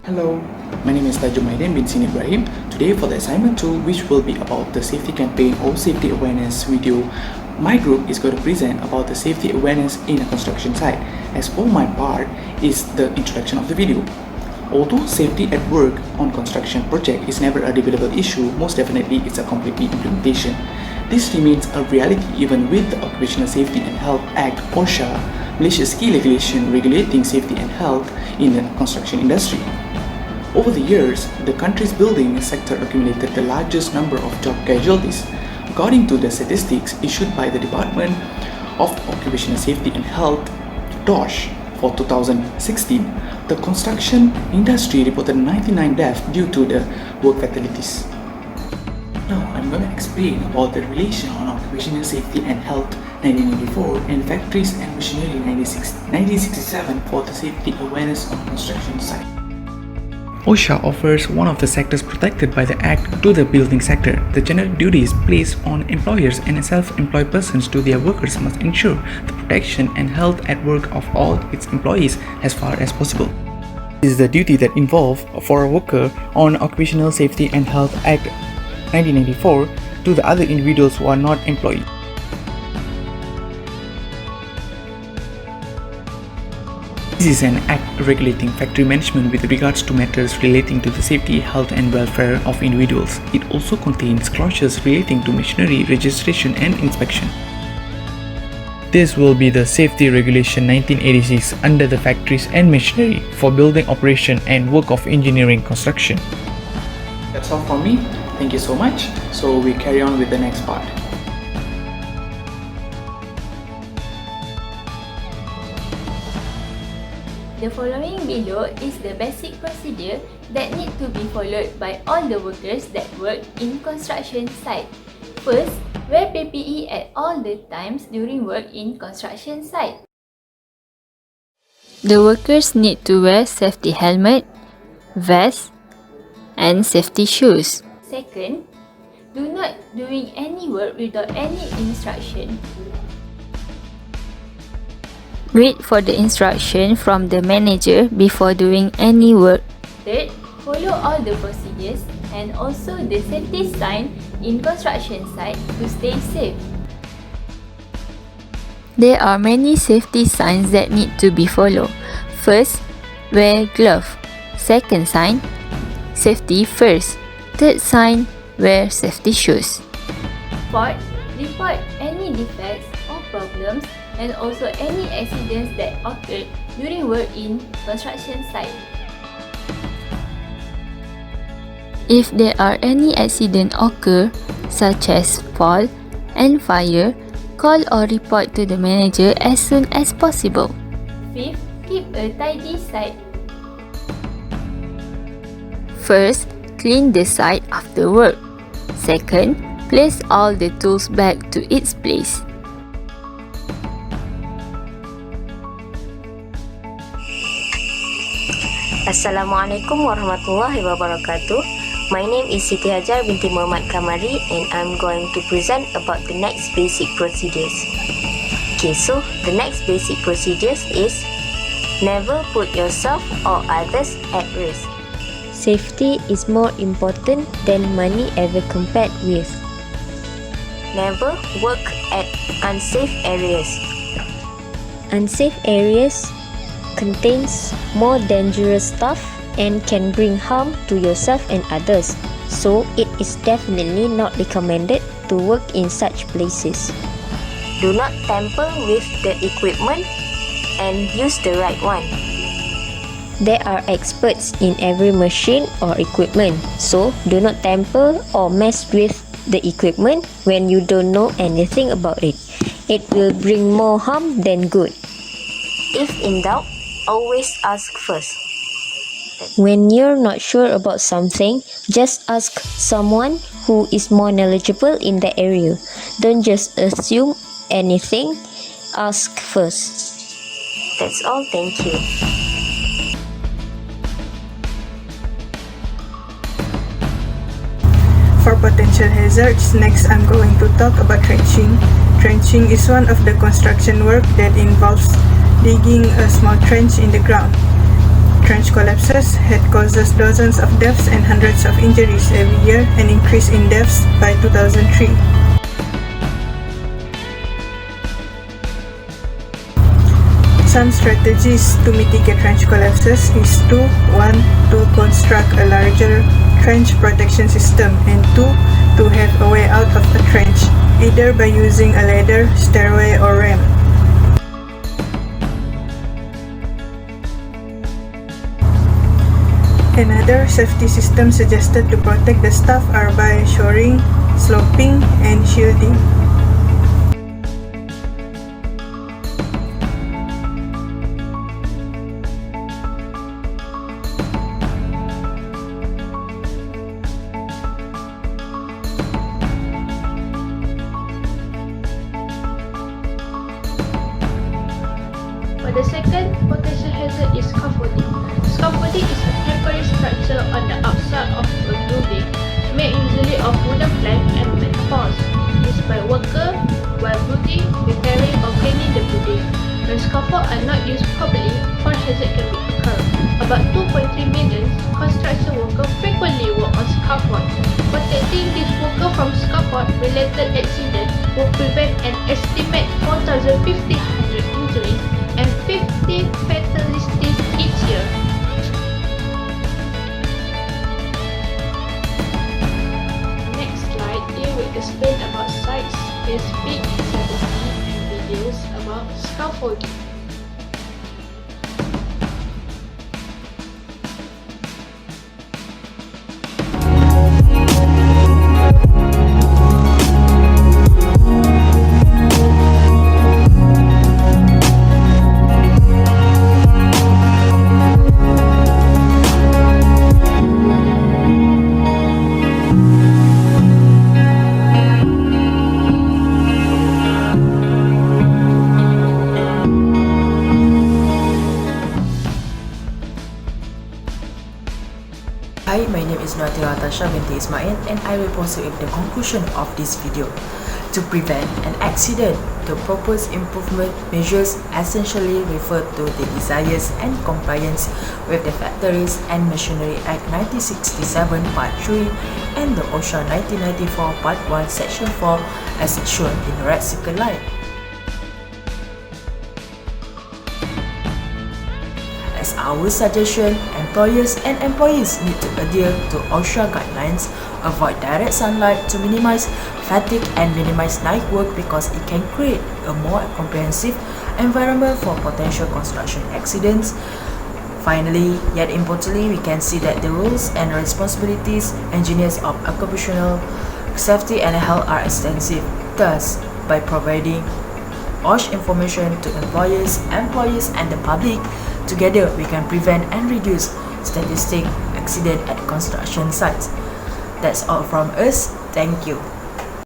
Hello, my name is Tajumaidin bin Sin Ibrahim. Today for the assignment 2, which will be about the safety campaign or safety awareness video, my group is going to present about the safety awareness in a construction site. As for my part is the introduction of the video. Although safety at work on construction project is never a debatable issue, most definitely it's a completely implementation. This remains a reality even with the Occupational Safety and Health Act OSHA, Malaysia's key regulation regulating safety and health in the construction industry. Over the years, the country's building sector accumulated the largest number of job casualties. According to the statistics issued by the Department of Occupational Safety and Health, DOSH, for 2016, the construction industry reported 99 deaths due to the work fatalities. Now, I'm going to explain about the relation on occupational safety and health 1994 and factories and machinery 1967 for the safety awareness on construction site. OSHA offers one of the sectors protected by the Act to the building sector. The general duties placed on employers and self-employed persons to their workers must ensure the protection and health at work of all its employees as far as possible. This is the duty that involves for a worker on Occupational Safety and Health Act 1994 to the other individuals who are not employed. This is an act regulating factory management with regards to matters relating to the safety, health and welfare of individuals. It also contains clauses relating to machinery registration and inspection. This will be the Safety Regulation 1986 under the factories and machinery for building operation and work of engineering construction. That's all from me. Thank you so much. So we carry on with the next part. The following below is the basic procedure that need to be followed by all the workers that work in construction site. First, wear PPE at all the times during work in construction site. The workers need to wear safety helmet, vest, and safety shoes. Second, do not doing any work without any instruction. Wait for the instruction from the manager before doing any work. Third, follow all the procedures and also the safety sign in construction site to stay safe. There are many safety signs that need to be followed. First, wear glove. Second sign, safety first. Third sign, wear safety shoes. Fourth, report any defects or problems and also any accidents that occurred during work in construction site. If there are any accident occur, such as fall and fire, call or report to the manager as soon as possible. Fifth, keep a tidy site. First, clean the site after work. Second, place all the tools back to its place. Assalamualaikum warahmatullahi wabarakatuh. My name is Siti Hajar binti Muhammad Kamari and I'm going to present about the next basic procedures. Okay, so the next basic procedures is never put yourself or others at risk. Safety is more important than money ever compared with. Never work at unsafe areas. Unsafe areas contains more dangerous stuff and can bring harm to yourself and others, so it is definitely not recommended to work in such places. Do not tamper with the equipment and use the right one. There are experts in every machine or equipment, so do not tamper or mess with the equipment when you don't know anything about it. It will bring more harm than good. If in doubt, always ask first. When you're not sure about something, just ask someone who is more knowledgeable in the area. Don't just assume anything, ask first. That's all, thank you. For potential hazards, next I'm going to talk about trenching. Trenching is one of the construction work that involves digging a small trench in the ground. trench collapses had causes dozens of deaths and hundreds of injuries every year, and increase in deaths by 2003. Some strategies to mitigate trench collapses is 1. To construct a larger trench protection system, and 2. To have a way out of a trench, either by using a ladder, stairway, or ramp. Another safety system suggested to protect the staff are by shoring, sloping, and shielding. For the second potential hazard is scaffolding. Scaffolding is a temporary structure on the outside of a building, made usually of wooden plank and metal bars, used by workers while building, repairing, or cleaning the building. When scaffolds are not used properly, fire hazard can occur. About 2.3 million construction workers frequently work on scaffold. Protecting these workers from scaffold-related accidents will prevent an estimated 4,500 injuries and 50 fatalities each year. Next slide, here we explain about site-specific statistics and videos about scaffolding. Hi, my name is Natasha binti Ismail, and I will proceed with the conclusion of this video. To prevent an accident, the proposed improvement measures essentially refer to the desires and compliance with the Factories and Machinery Act 1967 Part 3 and the OSHA 1994 Part 1 Section 4 as shown in the red circle line. As our suggestion, employers and employees need to adhere to OSHA guidelines, avoid direct sunlight to minimize fatigue and minimize night work because it can create a more comprehensive environment for potential construction accidents. Finally, yet importantly, we can see that the rules and responsibilities engineers of occupational safety and health are extensive. Thus, by providing OSHA information to employers, employees, and the public, together we can prevent and reduce statistic accident at construction sites. That's all from us. Thank you.